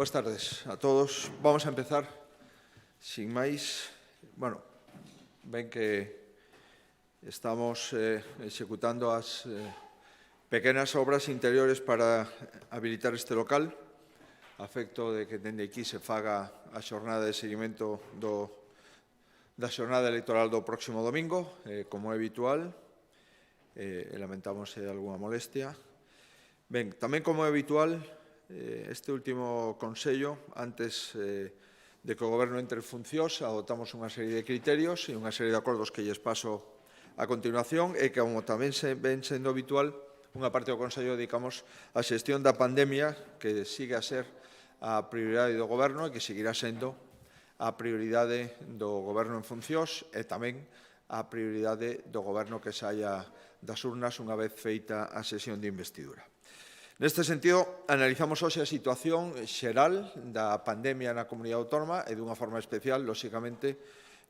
Boas tardes a todos. Vamos a empezar, sin máis. Bueno, ven que estamos executando as pequenas obras interiores para habilitar este local, a efecto de que dende aquí se faga a xornada de seguimento da xornada electoral do próximo domingo, como é habitual, e lamentamos algunha molestia. Ben, tamén como é habitual, este último Consello, antes de que o Goberno entre en funcións, adoptamos unha serie de criterios e unha serie de acordos que lles paso a continuación e que, como tamén se ven sendo habitual, unha parte do Consello dedicamos á xestión da pandemia, que sigue a ser a prioridade do Goberno e que seguirá sendo a prioridade do Goberno en funcións e tamén a prioridade do Goberno que saia das urnas unha vez feita a sesión de investidura. Neste sentido, analizamos hoxe a situación xeral da pandemia na comunidade autónoma e dunha forma especial, lóxicamente,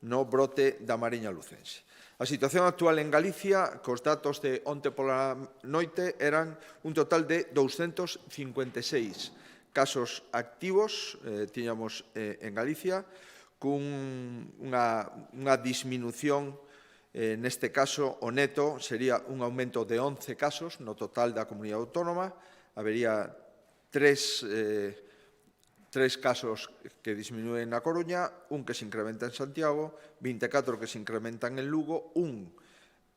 no brote da Mariña Lucense. A situación actual en Galicia, cos datos de onte pola noite, eran un total de 256 casos activos, tiñamos en Galicia, cunha disminución, neste caso, o neto sería un aumento de 11 casos no total da comunidade autónoma. Habería tres casos que disminúen na Coruña, un que se incrementa en Santiago, 24 que se incrementan en Lugo, un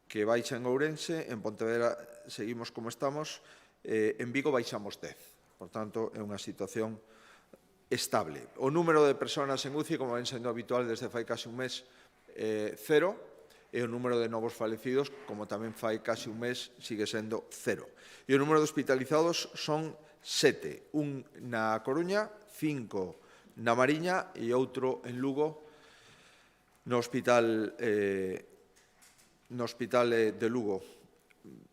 que baixa en Ourense, en Pontevedra seguimos como estamos, en Vigo baixamos 10. Por tanto, é unha situación estable. O número de persoas en UCI, como ven sendo habitual desde fai casi un mes, cero, e o número de novos falecidos, como tamén fai casi un mes, sigue sendo cero. E o número de hospitalizados son 7, un na Coruña, 5 na Mariña e outro en Lugo, no hospital de Lugo.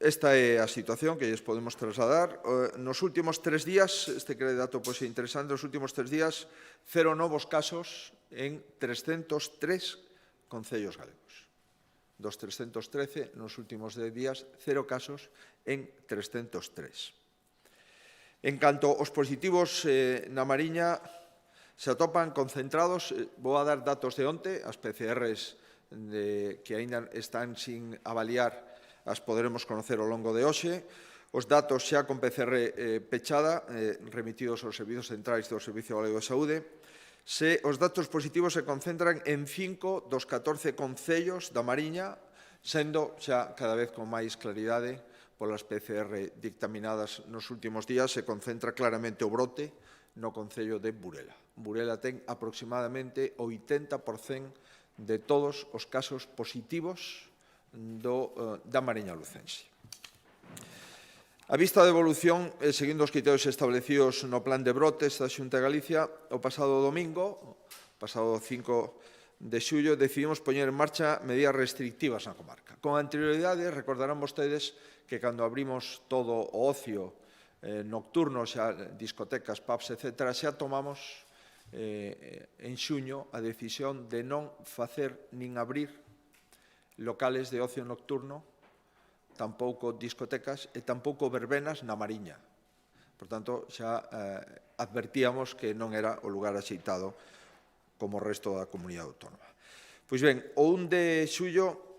Esta é a situación que lles podemos trasladar. Nos últimos 3 días, este que é dato interesante, nos últimos 3 días, 0 novos casos en 303 concellos galegos. Dos 313, nos últimos 10 días, 0 casos en 303. En canto aos positivos na Mariña, se atopan concentrados, vou a dar datos de onte, as PCRs que aínda están sin avaliar, as poderemos conocer ao longo de hoxe. Os datos xa con PCR pechada, remitidos aos servizos centrais do Servicio Galego de Saúde. Os datos positivos se concentran en 5 dos 14 concellos da Mariña, sendo xa cada vez con máis claridade polas PCR dictaminadas nos últimos días, se concentra claramente o brote no concello de Burela. Burela ten aproximadamente o 80% de todos os casos positivos da Mariña Lucense. A vista de evolución, seguindo os criterios establecidos no plan de brotes da Xunta de Galicia, o pasado domingo, pasado 5 de xullo, decidimos poñer en marcha medidas restrictivas na comarca. Con anterioridade, recordarán vostedes que cando abrimos todo o ocio nocturno, xa discotecas, pubs, etc., xa tomamos en xuño a decisión de non facer nin abrir locales de ocio nocturno, tampouco discotecas e tampouco verbenas na Mariña. Por tanto, xa advertíamos que non era o lugar axeitado como o resto da comunidade autónoma. Pois ben, o 1 de xullo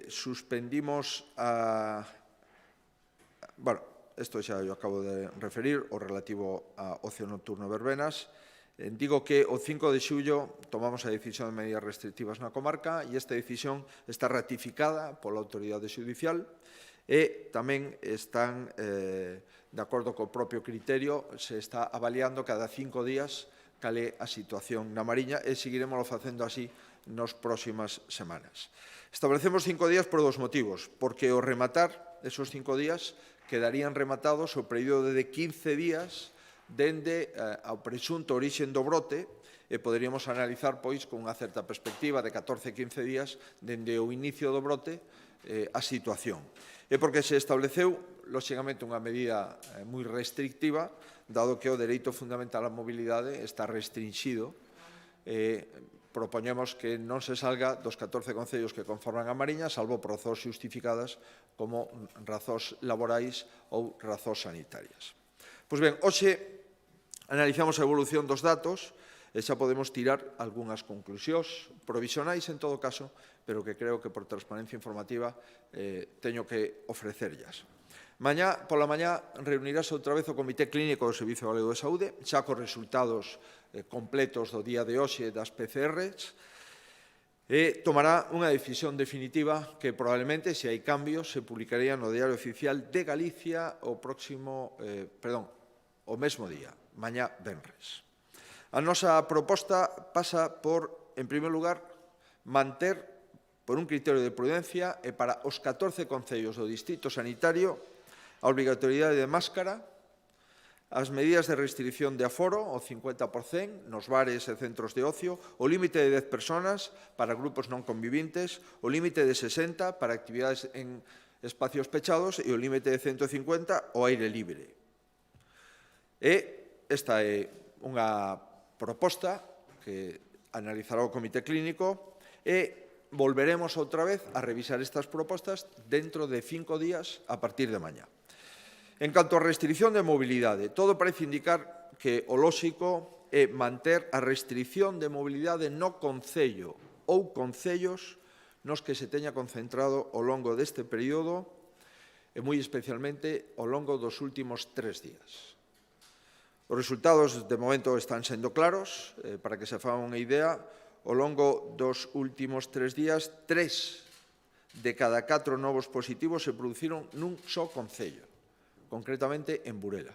suspendimos isto xa eu acabo de referir, o relativo a ocio nocturno e verbenas. Digo que o 5 de xullo tomamos a decisión de medidas restrictivas na comarca e esta decisión está ratificada pola autoridade xudicial e tamén están, de acordo co propio criterio, se está avaliando cada 5 días cal é a situación na Mariña e seguiremos facendo así nas próximas semanas. Establecemos 5 días por 2 motivos, porque ao rematar esos 5 días quedarían rematados o período de 15 días dende ao presunto orixen do brote e poderíamos analizar, pois, con unha certa perspectiva de 14-15 días dende o inicio do brote a situación. É porque se estableceu, lóxicamente, unha medida moi restrictiva, dado que o dereito fundamental á mobilidade está restringido. Propoñemos que non se salga dos 14 concellos que conforman a Mariña, salvo por razóns xustificadas como razóns laborais ou razóns sanitarias. Pois ben, hoxe Analizamos a evolución dos datos e xa podemos tirar algunhas conclusións provisionais, en todo caso, pero que creo que por transparencia informativa teño que ofrecerllas. Pola mañá reunirase outra vez o Comité Clínico do Servicio Galego de Saúde, xa cos resultados completos do día de hoxe das PCRs, e tomará unha decisión definitiva que probablemente, se hai cambios, se publicaría no Diario Oficial de Galicia o mesmo día, mañá venres. A nosa proposta pasa por, en primeiro lugar, manter, por un criterio de prudencia e para os 14 concellos do Distrito Sanitario, a obrigatoriedade de máscara, as medidas de restricción de aforo, o 50%, nos bares e centros de ocio, o límite de 10 personas para grupos non convivintes, o límite de 60 para actividades en espacios pechados e o límite de 150 o aire libre. E esta é unha proposta que analizará o Comité Clínico e volveremos outra vez a revisar estas propostas dentro de 5 días a partir de mañá. En canto á restrición de mobilidade, todo parece indicar que o lóxico é manter a restrición de mobilidade no concello ou concellos nos que se teña concentrado ao longo deste período e moi especialmente ao longo dos últimos 3 días. Os resultados, de momento, están sendo claros. Para que se faga unha idea, ao longo dos últimos 3 días, 3 de cada 4 novos positivos se produciron nun só concello, concretamente en Burela.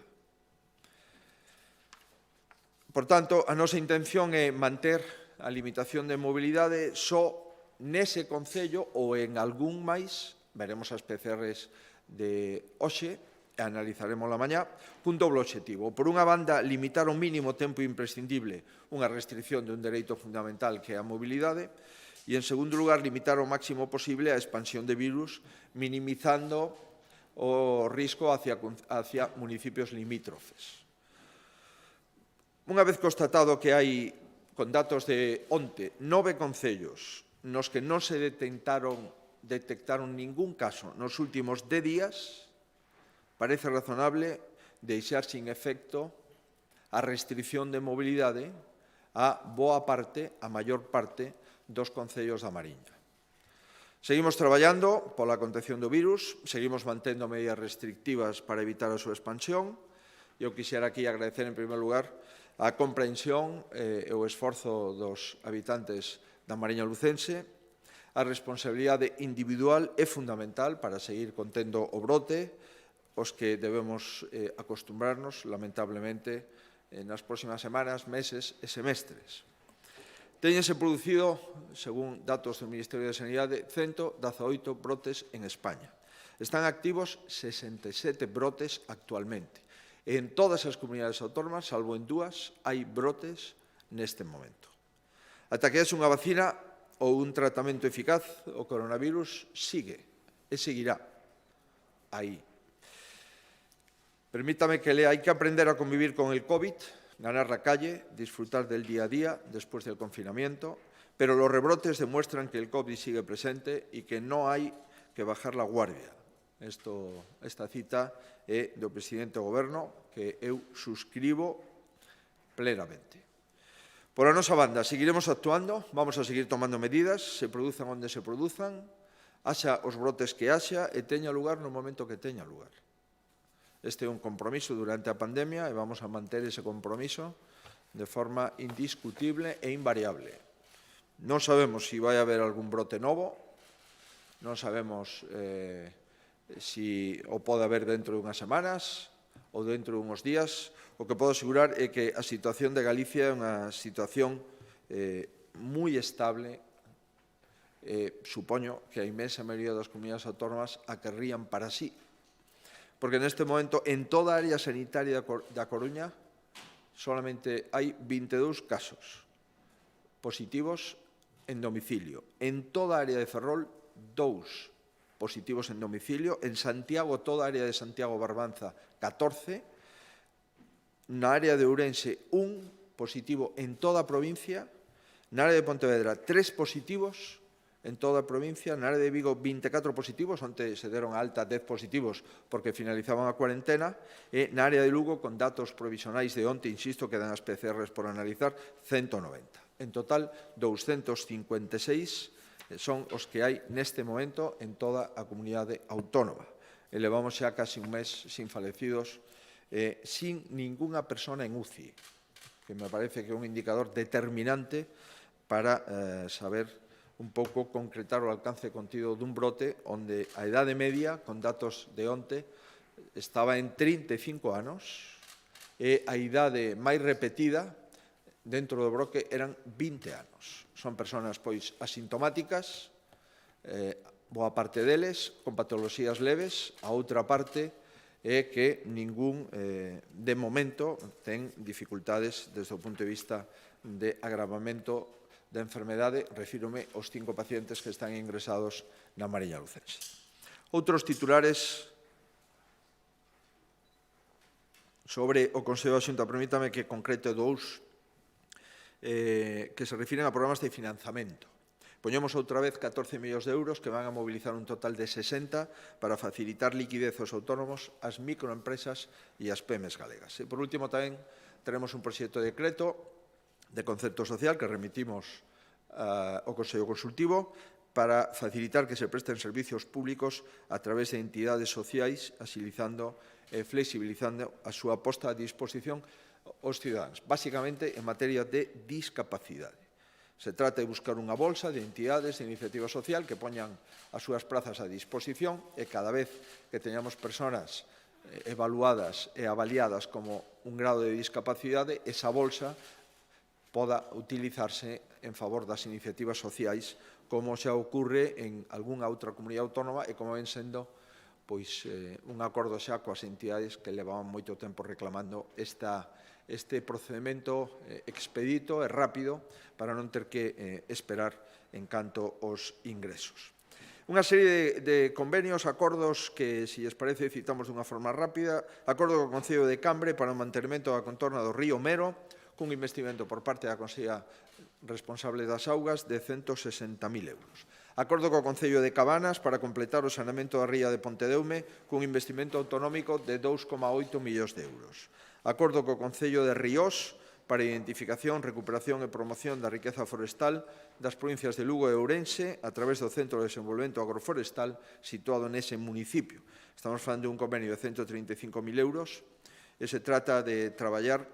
Por tanto, a nosa intención é manter a limitación de mobilidade só nese concello ou en algún máis, veremos as PCRs de hoxe, e analizaremos a mañá, cun doble obxectivo. Por unha banda, limitar ao mínimo tempo imprescindible unha restricción de un dereito fundamental que é a mobilidade, e, en segundo lugar, limitar o máximo posible a expansión de virus, minimizando o risco hacia municipios limítrofes. Unha vez constatado que hai, con datos de onte, 9 concellos nos que non se detectaron ningún caso nos últimos 10 días, parece razonable deixar sin efecto a restricción de mobilidade a boa parte, a maior parte, dos concellos da Mariña. Seguimos traballando pola contención do virus, seguimos mantendo medidas restrictivas para evitar a súa expansión. Eu quixera aquí agradecer, en primeiro lugar, a comprensión e o esforzo dos habitantes da Mariña Lucense. A responsabilidade individual é fundamental para seguir contendo o brote, os que debemos acostumbrarnos, lamentablemente, nas próximas semanas, meses e semestres. Téñense producido, según datos do Ministerio de Sanidade, 118 brotes en España. Están activos 67 brotes actualmente. En todas as comunidades autónomas, salvo en 2, hai brotes neste momento. Ata que haxe unha vacina ou un tratamento eficaz, o coronavirus sigue e seguirá aí. Permítame que lea, hay que aprender a convivir con el COVID, ganar la calle, disfrutar del día a día después del confinamiento, pero los rebrotes demuestran que el COVID sigue presente y que no hay que bajar la guardia. Esta cita é do presidente do Goberno, que eu suscribo plenamente. Por a nosa banda, seguiremos actuando, vamos a seguir tomando medidas, se produzan onde se produzan, haxa os brotes que haxa e teña lugar no momento que teña lugar. Este é un compromiso durante a pandemia e vamos a manter ese compromiso de forma indiscutible e invariable. Non sabemos se vai haber algún brote novo, non sabemos se o pode haber dentro de unhas semanas ou dentro de uns días. O que podo asegurar é que a situación de Galicia é unha situación moi estable. Supoño que a inmensa maioría das comunidades autónomas a querrían para sí, porque neste momento en toda a área sanitaria da Coruña solamente hai 22 casos positivos en domicilio. En toda a área de Ferrol, 2 positivos en domicilio. En Santiago, toda a área de Santiago Barbanza, 14. Na área de Ourense, 1 positivo en toda a provincia. Na área de Pontevedra, 3 positivos en toda a provincia. Na área de Vigo, 24 positivos, onde se deron a alta 10 positivos porque finalizaban a cuarentena, e na área de Lugo, con datos provisionais de onte, insisto, quedan as PCRs por analizar, 190. En total, 256 son os que hai neste momento en toda a comunidade autónoma. E levamos xa casi un mes sin falecidos, sin ningunha persona en UCI, que me parece que é un indicador determinante para saber un pouco concretar o alcance contido dun brote onde a idade media, con datos de onte, estaba en 35 anos e a idade máis repetida dentro do brote eran 20 anos. Son persoas pois asintomáticas, boa parte deles con patoloxías leves, a outra parte é que ningún, de momento, ten dificultades desde o punto de vista de agravamento da enfermedade. Refírome aos 5 pacientes que están ingresados na Mariña Lucense. Outros titulares sobre o Consello da Xunta, permítame que concrete dous que se refiren a programas de financiamento. Poñemos outra vez 14 millóns de euros que van a mobilizar un total de 60 para facilitar liquidez aos autónomos, as microempresas e as PEMES galegas. E, por último, tamén teremos un proxecto de decreto de concepto social que remitimos ao Consello Consultivo para facilitar que se presten servizos públicos a través de entidades sociais, agilizando e flexibilizando a súa posta a disposición aos cidadáns, basicamente en materia de discapacidade. Se trata de buscar unha bolsa de entidades de iniciativa social que poñan as súas prazas a disposición e cada vez que teñamos persoas evaluadas e avaliadas como un grado de discapacidade, esa bolsa poda utilizarse en favor das iniciativas sociais, como xa ocurre en algunha outra comunidade autónoma e como ven sendo pois, un acordo xa coas entidades que levaban moito tempo reclamando este procedimento expedito e rápido para non ter que esperar en canto aos ingresos. Unha serie de convenios, acordos que, se lles parece, citamos dunha forma rápida. Acordo co Concello de Cambre para o mantenimento da contorna do río Mero, cun investimento por parte da Consellería responsable das augas de 160.000 euros. Acordo co Concello de Cabanas para completar o saneamento da ría de Pontedeume cun investimento autonómico de 2,8 millóns de euros. Acordo co Concello de Ríos para a identificación, recuperación e promoción da riqueza forestal das provincias de Lugo e Ourense a través do Centro de Desenvolvemento Agroforestal situado nese municipio. Estamos falando de un convenio de 135.000 euros e se trata de traballar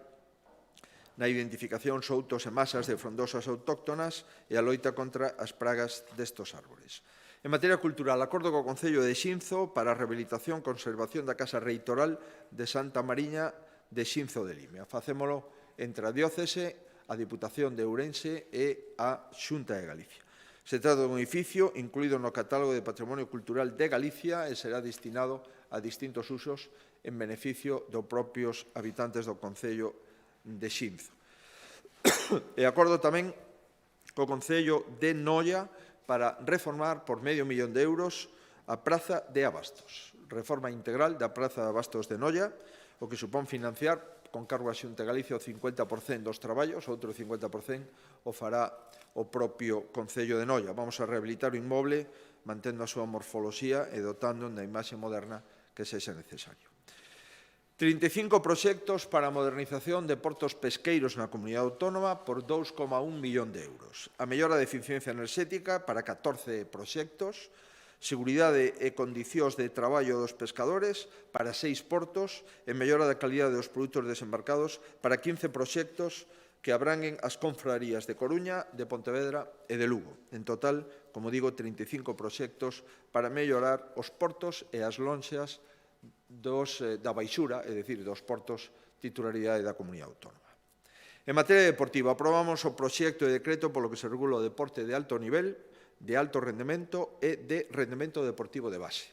na identificación, soutos e masas de frondosas autóctonas e a loita contra as pragas destos árbores. En materia cultural, acordo co Concello de Xinzo para a rehabilitación e conservación da Casa Reitoral de Santa Mariña de Xinzo de Limia. Facémolo entre a Diócese, a Diputación de Ourense e a Xunta de Galicia. Se trata dun edificio incluído no Catálogo de Patrimonio Cultural de Galicia e será destinado a distintos usos en beneficio dos propios habitantes do Concello de Xinzo. E acordo tamén co Concello de Noia para reformar por €500.000 a Praza de Abastos. Reforma integral da Praza de Abastos de Noia, o que supón financiar con cargo a Xunta de Galicia o 50% dos traballos, outro 50% o fará o propio Concello de Noia. Vamos a rehabilitar o inmoble mantendo a súa morfoloxía e dotando da imaxe moderna que sexa necesario. 35 proxectos para a modernización de portos pesqueiros na comunidade autónoma por €2,1 millón. A mellora de eficiencia enerxética para 14 proxectos, seguridade e condicións de traballo dos pescadores para 6 portos e mellora da calidade dos produtos desembarcados para 15 proxectos que abranguen as confrarías de Coruña, de Pontevedra e de Lugo. En total, como digo, 35 proxectos para mellorar os portos e as lonxas da baixura, é dicir, dos portos titularidade da comunidade autónoma. En materia deportiva, aprobamos o proxecto de decreto polo que se regula o deporte de alto nivel, de alto rendemento e de rendemento deportivo de base.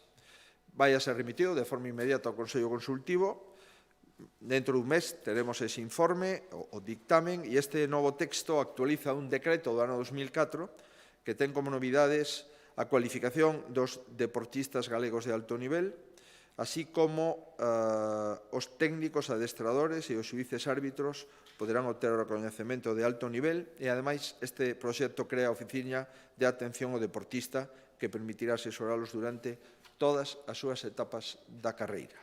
Vai a ser remitido de forma inmediata ao Consello Consultivo. Dentro dun mes teremos ese informe, o dictamen, e este novo texto actualiza un decreto do ano 2004 que ten como novidades a cualificación dos deportistas galegos de alto nivel, así como os técnicos adestradores e os xuíces árbitros poderán obter o recoñecemento de alto nivel e, ademais, este proxecto crea a oficina de atención ao deportista que permitirá asesoralos durante todas as súas etapas da carreira.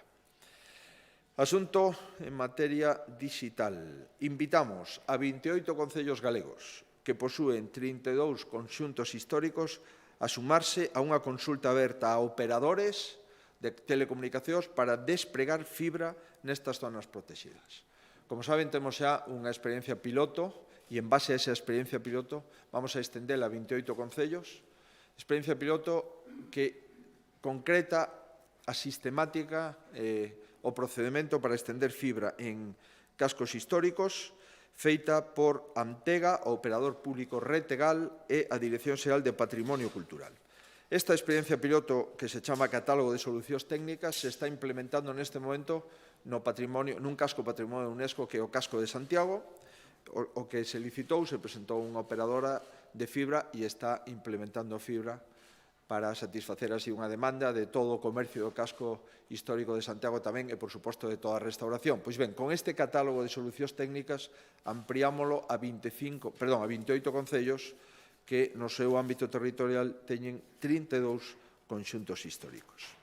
Asunto en materia digital. Invitamos a 28 concellos galegos que posúen 32 conxuntos históricos a sumarse a unha consulta aberta a operadores de telecomunicacións para despregar fibra nestas zonas protegidas. Como saben, temos xa unha experiencia piloto e, en base a esa experiencia piloto, vamos a estendela a 28 concellos. Experiencia piloto que concreta a sistemática o procedemento para estender fibra en cascos históricos, feita por Antega, o operador público Retegal e a Dirección Xeral de Patrimonio Cultural. Esta experiencia piloto, que se chama Catálogo de Solucións Técnicas, se está implementando neste momento nun casco patrimonio da UNESCO, que é o Casco de Santiago, o que se licitou, se presentou unha operadora de fibra e está implementando fibra para satisfacer así unha demanda de todo o comercio do casco histórico de Santiago tamén e, por suposto, de toda a restauración. Pois ben, con este catálogo de solucións técnicas ampliámolo a 28 concellos que no seu ámbito territorial teñen 32 conxuntos históricos.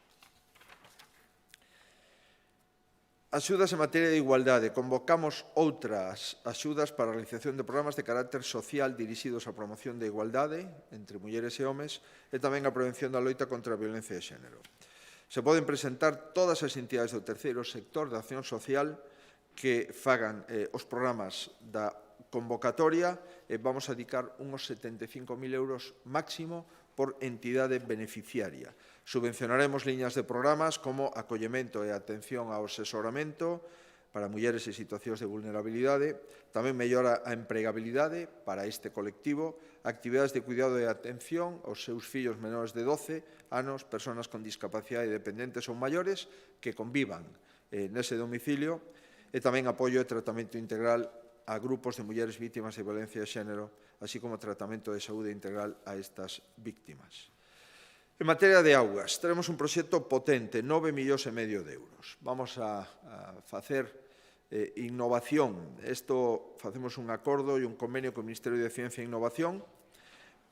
Axudas en materia de igualdade. Convocamos outras axudas para a realización de programas de carácter social dirixidos á promoción da igualdade entre mulleres e homes e tamén a prevención da loita contra a violencia de xénero. Se poden presentar todas as entidades do terceiro sector de acción social que fagan os programas da convocatoria e vamos a dedicar uns 75.000 euros máximo por entidade beneficiaria. Subvencionaremos liñas de programas como acollemento e atención ao asesoramento para mulleres en situacións de vulnerabilidade, tamén mellora a empregabilidade para este colectivo, actividades de cuidado e atención aos seus fillos menores de 12 anos, persoas con discapacidade dependentes ou maiores que convivan nese domicilio, e tamén apoio e tratamento integral a grupos de mulleres vítimas de violencia de xénero, así como tratamento de saúde integral a estas víctimas. En materia de augas, tenemos un proxecto potente, 9,5 millóns de euros. Vamos a facer innovación. Isto facemos un acordo e un convenio co Ministerio de Ciencia e Innovación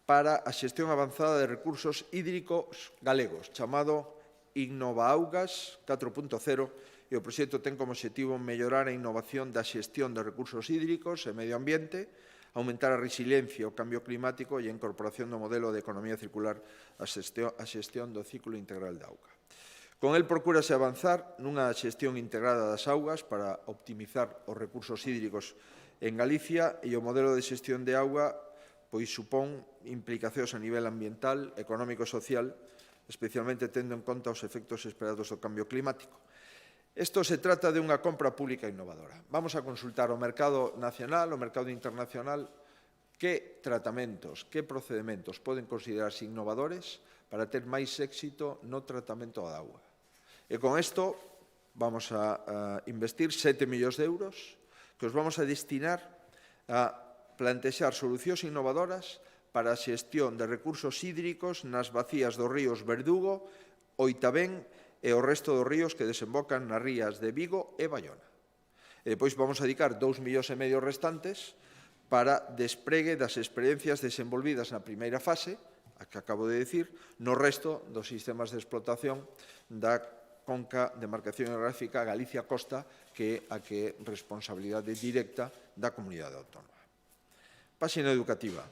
para a xestión avanzada de recursos hídricos galegos, chamado Innovaaugas 4.0, e o proxecto ten como obxectivo mellorar a innovación da xestión de recursos hídricos e medio ambiente, aumentar a resiliencia ao cambio climático e a incorporación do modelo de economía circular á xestión do ciclo integral da auga. Con el procúrase avanzar nunha xestión integrada das augas para optimizar os recursos hídricos en Galicia e o modelo de xestión de auga pois supón implicacións a nivel ambiental, económico e social, especialmente tendo en conta os efectos esperados do cambio climático. Isto se trata de unha compra pública innovadora. Vamos a consultar o mercado nacional, o mercado internacional, que tratamentos, que procedementos poden considerarse innovadores para ter máis éxito no tratamento da auga. E con isto vamos a investir 7 millóns de euros que os vamos a destinar a plantexar solucións innovadoras para a xestión de recursos hídricos nas bacías dos ríos Verdugo, Oitabén e o resto dos ríos que desembocan nas rías de Vigo e Baiona. E depois vamos a dedicar 2,5 millóns restantes para despregue das experiencias desenvolvidas na primeira fase, a que acabo de decir, no resto dos sistemas de explotación da conca de marcación hidrográfica Galicia Costa, que é a que é responsabilidade directa da comunidade autónoma. Páxina educativa.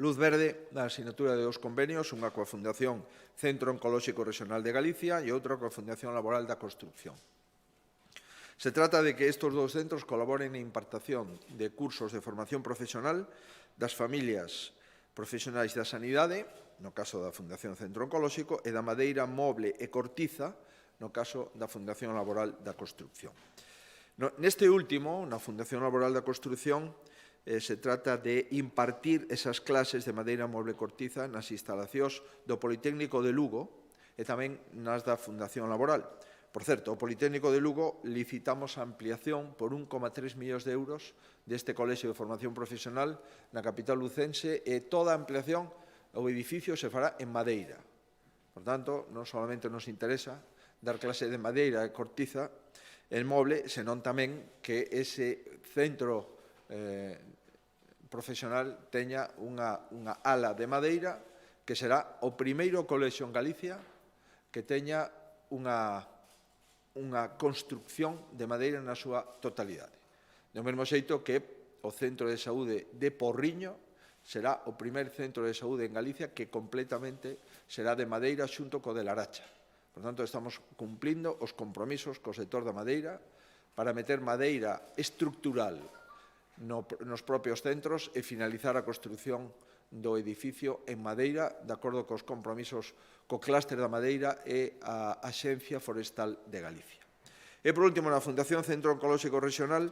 Luz verde na asignatura de 2 convenios, unha coa Fundación Centro Oncolóxico Regional de Galicia e outra coa Fundación Laboral da Construcción. Se trata de que estes 2 centros colaboren na impartación de cursos de formación profesional das familias profesionais da sanidade, no caso da Fundación Centro Oncolóxico, e da madeira moble e cortiza, no caso da Fundación Laboral da Construcción. Neste último, na Fundación Laboral da Construcción, se trata de impartir esas clases de madeira moble cortiza nas instalacións do Politécnico de Lugo e tamén nas da Fundación Laboral. Por certo, o Politécnico de Lugo licitamos a ampliación por 1,3 millóns de euros deste colexio de formación profesional na capital lucense e toda a ampliación o edificio se fará en madeira. Por tanto, non solamente nos interesa dar clase de madeira e cortiza en moble, senón tamén que ese centro profesional teña unha ala de madeira que será o primeiro colexio en Galicia que teña unha construcción de madeira na súa totalidade. Do mesmo xeito que o Centro de Saúde de Porriño será o primeiro centro de saúde en Galicia que completamente será de madeira xunto co de Laracha. Por tanto, estamos cumplindo os compromisos co sector da madeira para meter madeira estructural nos propios centros e finalizar a construción do edificio en madeira de acordo cos compromisos co clúster da madeira e a Axencia Forestal de Galicia. E, por último, na Fundación Centro Oncolóxico Regional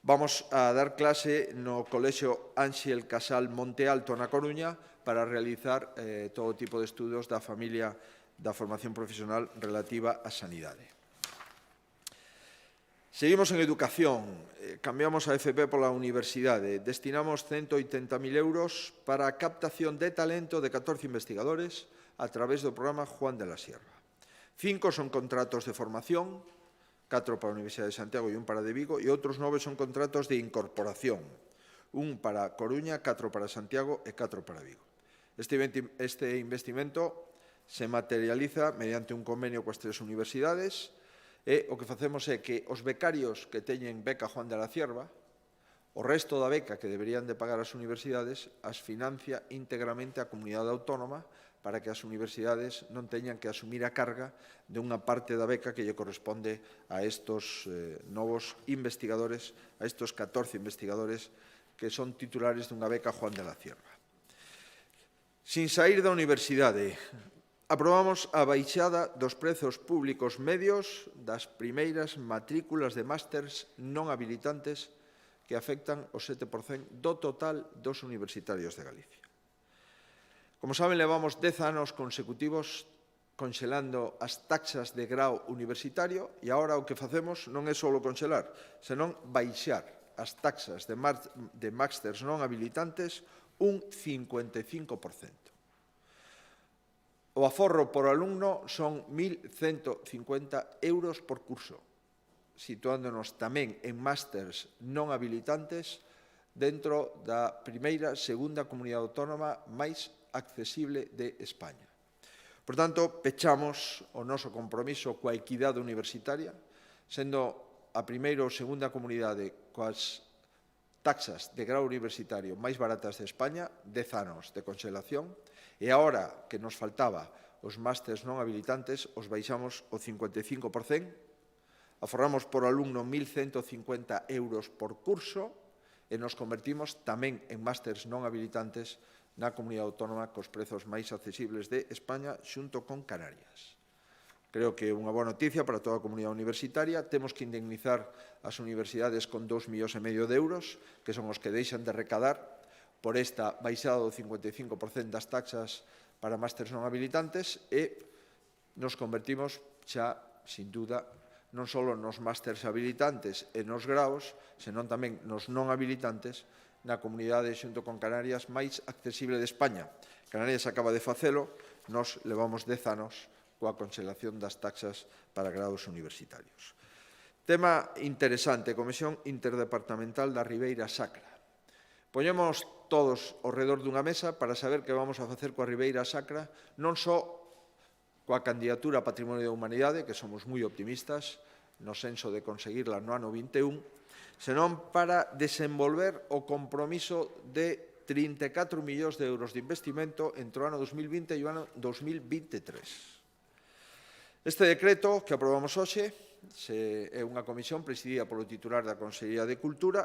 vamos a dar clase no Colexio Ánxel Casal Monte Alto na Coruña para realizar todo tipo de estudos da familia da formación profesional relativa á sanidade. Seguimos en educación, cambiamos a FP pola universidade, destinamos 180.000 euros para a captación de talento de 14 investigadores a través do programa Juan de la Sierra. 5 son contratos de formación, 4 para a Universidade de Santiago e 1 para de Vigo, e outros 9 son contratos de incorporación, 1 para Coruña, 4 para Santiago e 4 para Vigo. Este investimento se materializa mediante un convenio coas 3 universidades e o que facemos é que os becarios que teñen beca Juan de la Cierva, o resto da beca que deberían de pagar as universidades, as financia íntegramente a comunidade autónoma para que as universidades non teñan que asumir a carga de unha parte da beca que lle corresponde a estos novos investigadores, a estos 14 investigadores que son titulares dunha beca Juan de la Cierva. Sin saír da universidade, aprobamos a baixada dos prezos públicos medios das primeiras matrículas de másters non habilitantes que afectan o 7% do total dos universitarios de Galicia. Como saben, levamos 10 anos consecutivos conxelando as taxas de grau universitario e agora o que facemos non é só conxelar, senón baixar as taxas de másters non habilitantes un 55%. O aforro por alumno son 1.150 euros por curso, situándonos tamén en másters non habilitantes dentro da primeira, segunda comunidade autónoma máis accesible de España. Por tanto, pechamos o noso compromiso coa equidade universitaria, sendo a primeira ou segunda comunidade coas taxas de grau universitario máis baratas de España, 10 anos de conxelación, e agora que nos faltaba os másters non habilitantes, os baixamos o 55%, aforramos por alumno 1.150 euros por curso e nos convertimos tamén en másters non habilitantes na comunidade autónoma cos prezos máis accesibles de España xunto con Canarias. Creo que é unha boa noticia para toda a comunidade universitaria. Temos que indemnizar as universidades con 2,5 millóns de euros, que son os que deixan de recadar por esta baixada do 55% das taxas para másters non habilitantes e nos convertimos xa, sin duda, non só nos másters habilitantes e nos graos, senón tamén nos non habilitantes na comunidade xunto con Canarias máis accesible de España. Canarias acaba de facelo, nos levamos 10 anos coa conxelación das taxas para grados universitarios. Tema interesante, Comisión Interdepartamental da Ribeira Sacra. Poñemos todos ao redor dunha mesa para saber que vamos a facer coa Ribeira Sacra, non só coa candidatura a Patrimonio da Humanidade, que somos moi optimistas no senso de conseguirla no ano 21, senón para desenvolver o compromiso de 34 millóns de euros de investimento entre o ano 2020 e o ano 2023. Este decreto que aprobamos hoxe é unha comisión presidida polo titular da Consellería de Cultura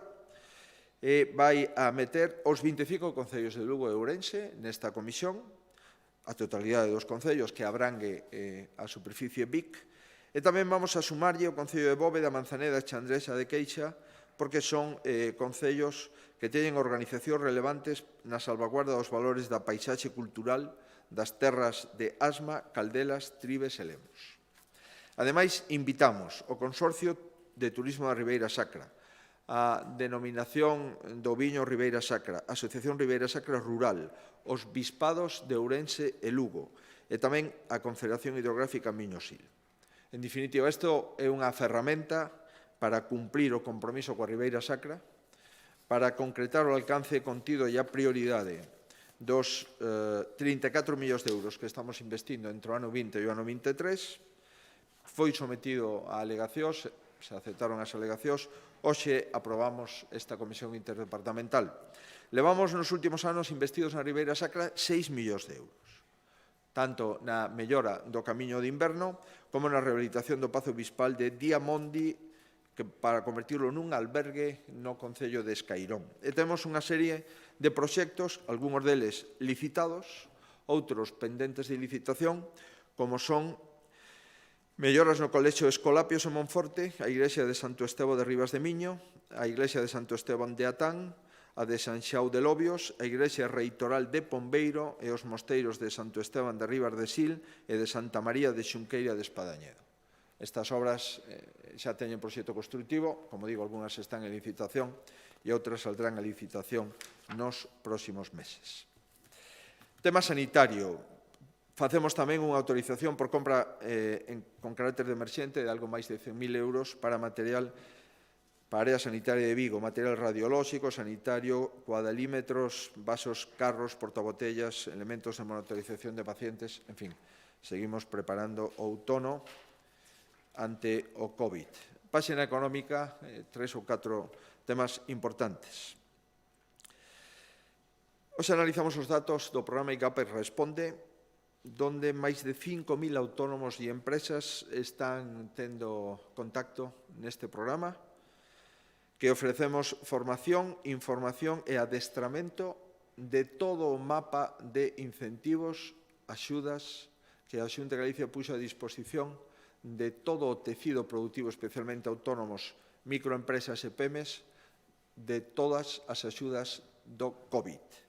e vai a meter os 25 concellos de Lugo e Ourense nesta comisión, a totalidade dos concellos que abrangue a superficie BIC, e tamén vamos a sumarlle o concello de Bóveda, Manzaneda e Chandrexa de Queixa, porque son concellos que teñen organizacións relevantes na salvaguarda dos valores da paisaxe cultural das terras de Asma, Caldelas, Tribes e Lemos. Ademais, invitamos o Consorcio de Turismo da Ribeira Sacra a denominación do viño Ribeira Sacra, Asociación Ribeira Sacra Rural, os bispados de Ourense e Lugo, e tamén a Confederación Hidrográfica Miño-Sil. En definitiva, isto é unha ferramenta para cumplir o compromiso coa Ribeira Sacra, para concretar o alcance contido e a prioridade dos 34 millóns de euros que estamos investindo entre o ano 20 e o ano 23, foi sometido a alegacións, se aceptaron as alegacións, hoxe aprobamos esta comisión interdepartamental. Levamos nos últimos anos investidos na Ribeira Sacra 6 millóns de euros, tanto na mellora do camiño de inverno como na rehabilitación do Pazo Bispal de Diamondi, para convertirlo nun albergue no concello de Escairón. E temos unha serie de proxectos, algúns deles licitados, outros pendentes de licitación, como son melloras no Colexio Escolapios en Monforte, a Iglesia de Santo Estevo de Ribas de Miño, a Iglesia de Santo Esteban de Atán, a de San Xao de Lobios, a Iglesia Reitoral de Pombeiro e os mosteiros de Santo Esteban de Ribas de Sil e de Santa María de Xunqueira de Espadañedo. Estas obras xa teñen proxecto constructivo, como digo, algunhas están en licitación e outras saldrán a licitación nos próximos meses. Tema sanitario. Facemos tamén unha autorización por compra con carácter de emerxente de algo máis de 100.000 euros para material para a área sanitaria de Vigo, material radiolóxico, sanitario, cuadalímetros, vasos, carros, portabotellas, elementos de monitorización de pacientes, en fin, seguimos preparando o outono ante o COVID. Páxina económica, 3 ou 4 temas importantes. Hoxe analizamos os datos do programa IGAPE Responde, donde máis de 5.000 autónomos e empresas están tendo contacto neste programa, que ofrecemos formación, información e adestramento de todo o mapa de incentivos, axudas que a Xunta de Galicia puxo a disposición de todo o tecido productivo, especialmente autónomos, microempresas e PEMES, de todas as axudas do COVID.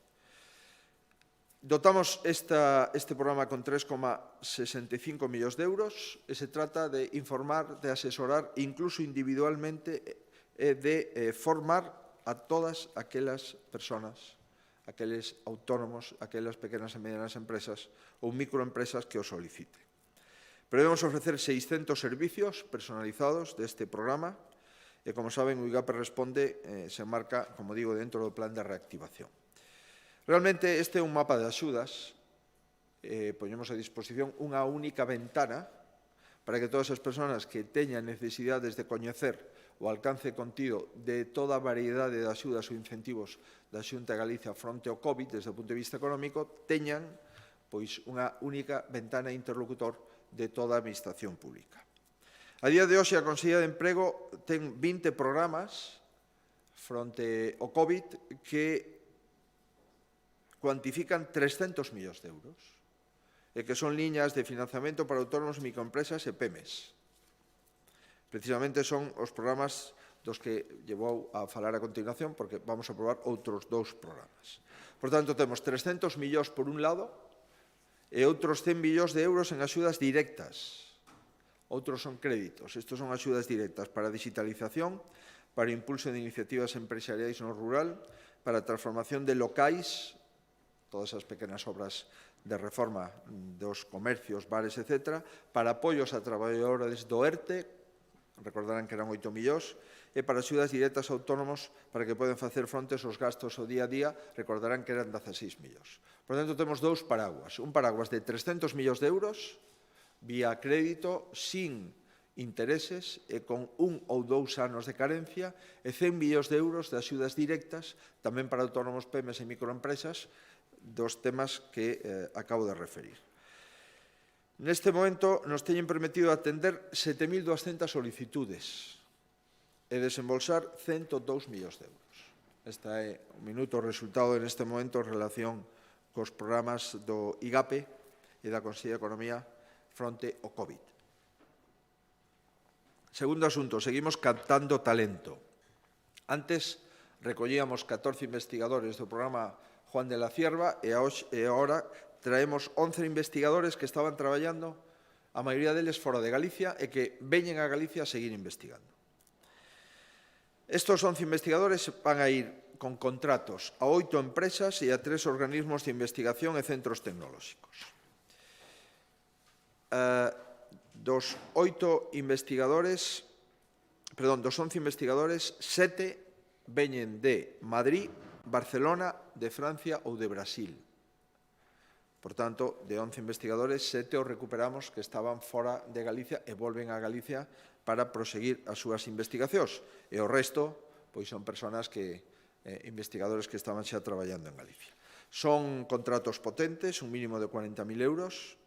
Dotamos este programa con 3,65 millóns de euros e se trata de informar, de asesorar, incluso individualmente, e de formar a todas aquelas persoas, aqueles autónomos, aquelas pequenas e medianas empresas ou microempresas que o soliciten. Prevemos ofrecer 600 servicios personalizados deste programa e, como saben, o IGAPE Responde se marca, como digo, dentro do plan de reactivación. Realmente este é un mapa de axudas, poñemos a disposición unha única ventana para que todas as persoas que teñan necesidades de coñecer o alcance contido de toda a variedade de axudas ou incentivos da Xunta de Galicia fronte ao COVID, desde o punto de vista económico, teñan pois unha única ventana interlocutor de toda a administración pública. A día de hoxe, a Consellería de Emprego ten 20 programas fronte ao COVID que cuantifican 300 millóns de euros e que son liñas de financiamento para autónomos, microempresas e PEMES. Precisamente son os programas dos que llevou a falar a continuación, porque vamos a aprobar outros 2 programas. Por tanto, temos 300 millóns por un lado e outros 100 millóns de euros en axudas directas. Outros son créditos. Estos son axudas directas para digitalización, para impulso de iniciativas empresariais no rural, para transformación de locais, todas as pequenas obras de reforma dos comercios, bares, etc., para apoios a traballadores do ERTE, recordarán que eran 8 millóns, e para axudas directas a autónomos para que poden facer frontes aos gastos ao día a día, recordarán que eran 16 millóns. Por tanto, temos 2 paraguas. Un paraguas de 300 millóns de euros, vía crédito, sin intereses e con 1 ou 2 anos de carencia, e 100 millóns de euros de axudas directas, tamén para autónomos, PEMES e microempresas, dos temas que acabo de referir. Neste momento nos teñen permitido atender 7.200 solicitudes e desembolsar 102 millóns de euros. Este é o minuto resultado neste momento en relación cos programas do IGAPE e da Consellería de Economía fronte ao COVID. Segundo asunto, seguimos captando talento. Antes recollíamos 14 investigadores do programa Juan de la Cierva e agora traemos 11 investigadores que estaban traballando, a maioría deles fora de Galicia, e que veñen a Galicia a seguir investigando. Estos 11 investigadores van a ir con contratos a 8 empresas e a 3 organismos de investigación e centros tecnolóxicos. Dos 11 investigadores, 7 veñen de Madrid, Barcelona, de Francia ou de Brasil. Por tanto, de 11 investigadores, 7 os recuperamos que estaban fora de Galicia e volven a Galicia para proseguir as súas investigacións. E o resto, pois son investigadores que estaban xa traballando en Galicia. Son contratos potentes, un mínimo de 40.000 euros.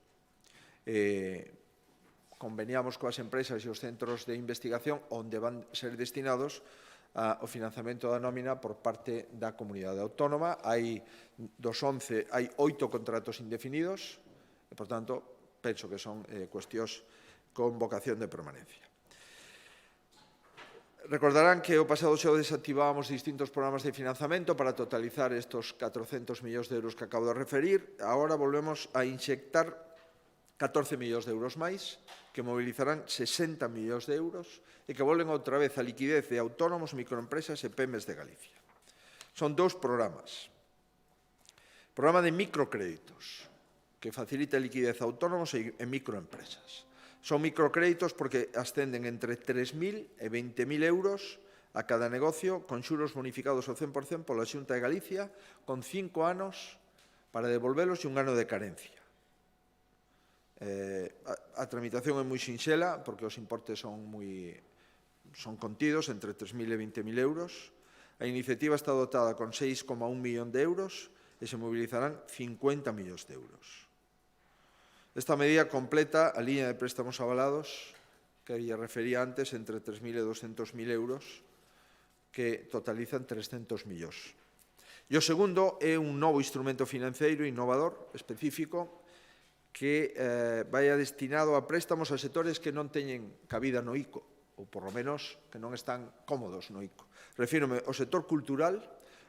Conveniamos coas empresas e os centros de investigación onde van ser destinados ao financiamento da nómina por parte da comunidade autónoma. Dos 11, hai 8 contratos indefinidos e, por tanto, penso que son cuestións con vocación de permanencia. Recordarán que o pasado xoves activábamos distintos programas de financiamento para totalizar estos 400 millóns de euros que acabo de referir. Agora volvemos a inxectar 14 millóns de euros máis, que mobilizarán 60 millóns de euros e que volven outra vez a liquidez de autónomos, microempresas e PEMES de Galicia. Son 2 programas. Programa de microcréditos, que facilita a liquidez a autónomos e microempresas. Son microcréditos porque ascenden entre 3.000 e 20.000 euros a cada negocio, con xuros bonificados ao 100% pola Xunta de Galicia, con 5 anos para devolvelos e un ano de carencia. A tramitación é moi sinxela, porque os importes son contidos, entre 3.000 e 20.000 euros. A iniciativa está dotada con 6,1 millón de euros e se mobilizarán 50 millóns de euros. Esta medida completa a liña de préstamos avalados que lle refería antes, entre 3.000 e 200.000 euros, que totalizan 300 millóns. E o segundo é un novo instrumento financeiro innovador, específico, que vai destinado a préstamos a sectores que non teñen cabida no ICO, ou por lo menos que non están cómodos no ICO. Refírome ao sector cultural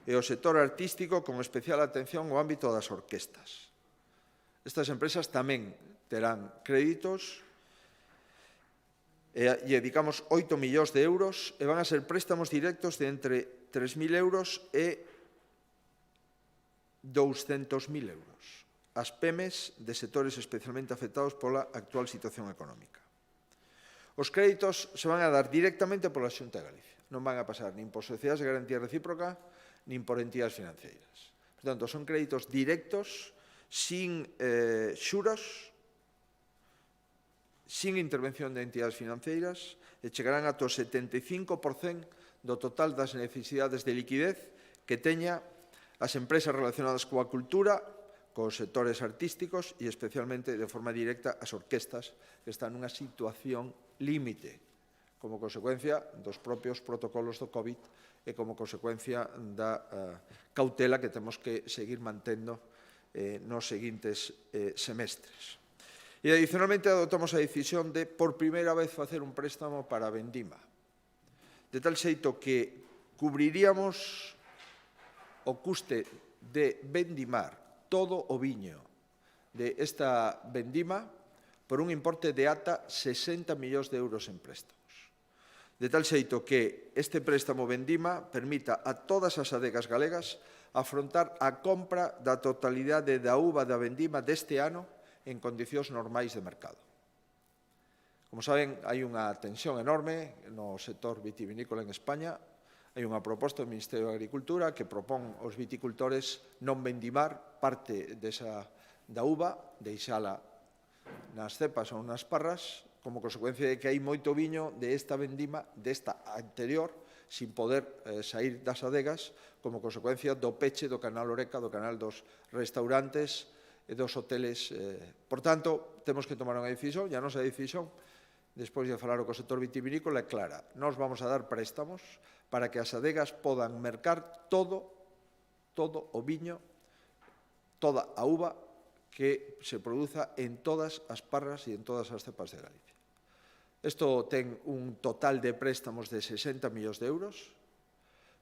e ao sector artístico, con especial atención ao ámbito das orquestas. Estas empresas tamén terán créditos e dedicamos 8 millóns de euros e van a ser préstamos directos de entre 3.000 euros e 200.000 euros. As PEMES de sectores especialmente afectados pola actual situación económica. Os créditos se van a dar directamente pola Xunta de Galicia. Non van a pasar nin por sociedades de garantía recíproca nin por entidades financeiras. Por tanto, son créditos directos, sin xuros, sin intervención de entidades financeiras, e chegarán ata o 75% do total das necesidades de liquidez que teña as empresas relacionadas coa cultura, cos sectores artísticos e especialmente de forma directa as orquestas que están nunha situación límite como consecuencia dos propios protocolos do COVID e como consecuencia da cautela que temos que seguir mantendo nos seguintes semestres. E, adicionalmente, adoptamos a decisión de, por primeira vez, facer un préstamo para Vendima, de tal xeito que cubriríamos o custe de vendimar todo o viño de esta vendima por un importe de ata 60 millóns de euros en préstamos. De tal xeito que este préstamo vendima permita a todas as adegas galegas afrontar a compra da totalidade da uva da vendima deste ano en condicións normais de mercado. Como saben, hai unha tensión enorme no sector vitivinícola en España. Hai unha proposta do Ministerio de Agricultura que propón aos viticultores non vendimar parte da uva, deixala nas cepas ou nas parras, como consecuencia de que hai moito viño desta vendima, desta anterior, sin poder sair das adegas, como consecuencia do peche do canal Oreca, do canal dos restaurantes e dos hoteles. Por tanto, temos que tomar unha decisión, e a nosa decisión, despois de falar co sector vitivinícola, é clara. Nós vamos a dar préstamos para que as adegas podan mercar todo o viño, toda a uva que se produza en todas as parras e en todas as cepas de Galicia. Isto ten un total de préstamos de 60 millóns de euros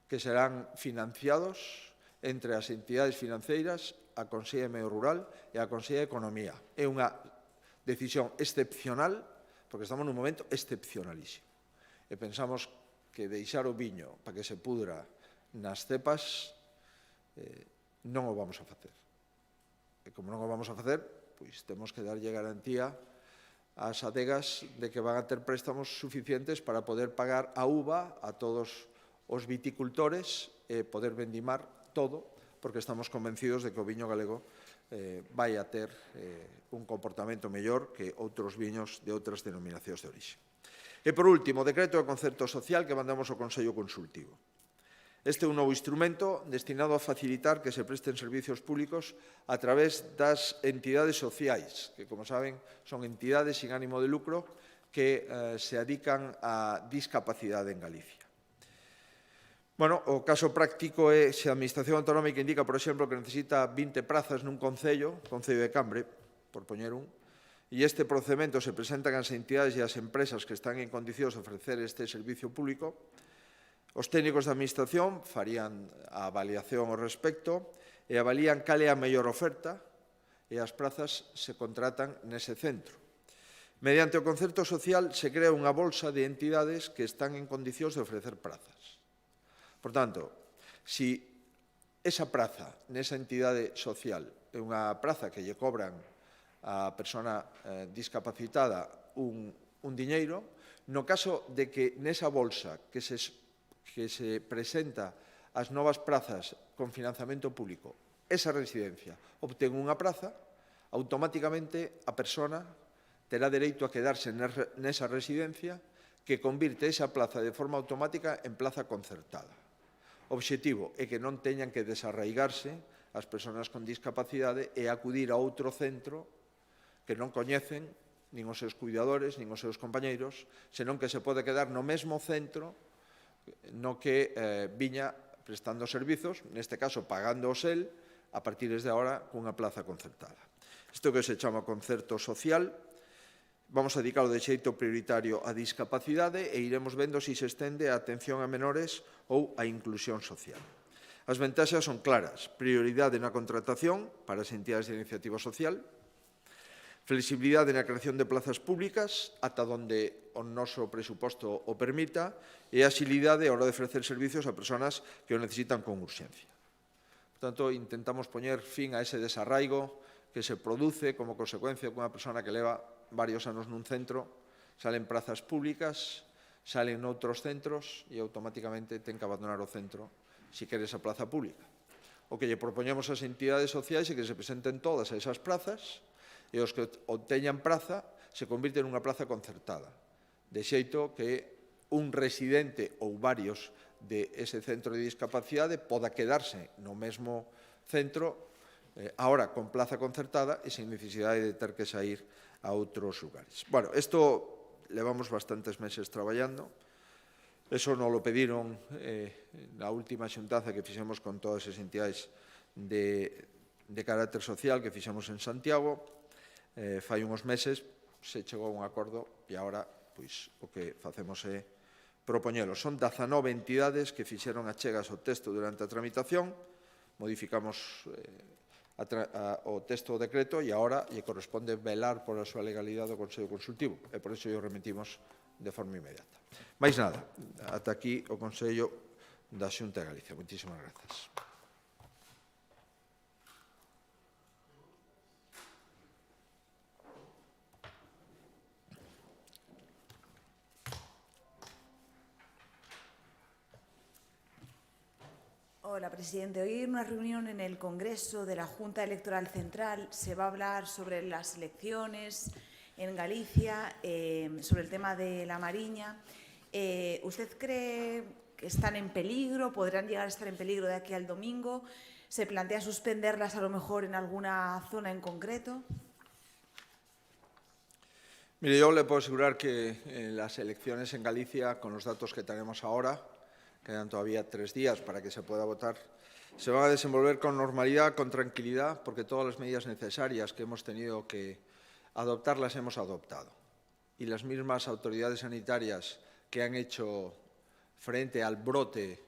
que serán financiados entre as entidades financeiras, a Consellería de Medio Rural e a Consellería de Economía. É unha decisión excepcional, porque estamos nun momento excepcionalísimo. E pensamos que deixar o viño para que se pudra nas cepas non o vamos a facer. E como non o vamos a facer, pois temos que darlle garantía ás adegas de que van a ter préstamos suficientes para poder pagar a uva a todos os viticultores e poder vendimar todo, porque estamos convencidos de que o viño galego vai a ter un comportamento mellor que outros viños de outras denominacións de orixe. E, por último, o decreto de concerto social que mandamos ao Consello Consultivo. Este é un novo instrumento destinado a facilitar que se presten servizos públicos a través das entidades sociais, que, como saben, son entidades sin ánimo de lucro que se dedican á discapacidade en Galicia. Bueno, o caso práctico é se a Administración Autonómica indica, por exemplo, que necesita 20 prazas nun concello, Concello de Cambre, por poñer un, e este procedimento se presentan ás entidades e ás empresas que están en condicións de ofrecer este servicio público, os técnicos da Administración farían a avaliación ao respecto e avalían cal é a mellor oferta e as prazas se contratan nese centro. Mediante o concerto social se crea unha bolsa de entidades que están en condicións de ofrecer prazas. Por tanto, si esa praza nesa entidade social é unha praza que lle cobran a persona discapacitada un diñeiro, no caso de que nesa bolsa que se presenta as novas prazas con financiamento público, esa residencia obtén unha praza, automáticamente a persona terá dereito a quedarse nesa residencia que convirte esa plaza de forma automática en plaza concertada. O obxectivo é que non teñan que desarraigarse as persoas con discapacidade e acudir a outro centro que non coñecen nin os seus cuidadores, nin os seus compañeiros, senón que se pode quedar no mesmo centro no que viña prestando servizos, neste caso pagando o SEL, a partir de agora cunha plaza concertada. Isto que se chama concerto social, vamos a dedicarlo de xeito prioritario á discapacidade e iremos vendo se se estende a atención a menores ou a inclusión social. As ventaxas son claras: prioridade na contratación para as entidades de iniciativa social, flexibilidade na creación de plazas públicas ata onde o noso presuposto o permita e axilidade a hora de ofrecer servizos a persoas que o necesitan con urxencia. Por tanto, intentamos poñer fin a ese desarraigo que se produce como consecuencia que unha persona que leva varios anos nun centro salen prazas públicas, salen noutros centros e automáticamente ten que abandonar o centro se quere esa plaza pública. O que lle propoñemos ás entidades sociais é que se presenten todas a esas plazas e os que obteñan praza se convirten nunha plaza concertada, de xeito que un residente ou varios de ese centro de discapacidade poda quedarse no mesmo centro, agora con plaza concertada e sin necesidade de ter que sair a outros lugares. Bueno, isto levamos bastantes meses traballando, eso nos lo pediron na última xuntanza que fixemos con todas as entidades de carácter social que fixemos en Santiago. Fai unhos meses se chegou a un acordo e agora pois, o que facemos é propoñelo. Son 19 entidades que fixeron achegas ao texto durante a tramitación, modificamos o texto do decreto e agora lle corresponde velar por a súa legalidade do Consello Consultivo e por iso lle remitimos de forma inmediata. Mais nada, ata aquí o Consello da Xunta de Galicia. Moitísimas grazas. Hola, presidente. Hoy en una reunión en el Congreso de la Junta Electoral Central se va a hablar sobre las elecciones en Galicia, sobre el tema de la Mariña. ¿Usted cree que están en peligro, podrán llegar a estar en peligro de aquí al domingo? ¿Se plantea suspenderlas a lo mejor en alguna zona en concreto? Mire, yo le puedo asegurar que las elecciones en Galicia, con los datos que tenemos ahora, quedan todavía 3 días para que se pueda votar, se van a desenvolver con normalidad, con tranquilidad, porque todas las medidas necesarias que hemos tenido que adoptar las hemos adoptado. Y las mismas autoridades sanitarias que han hecho frente al brote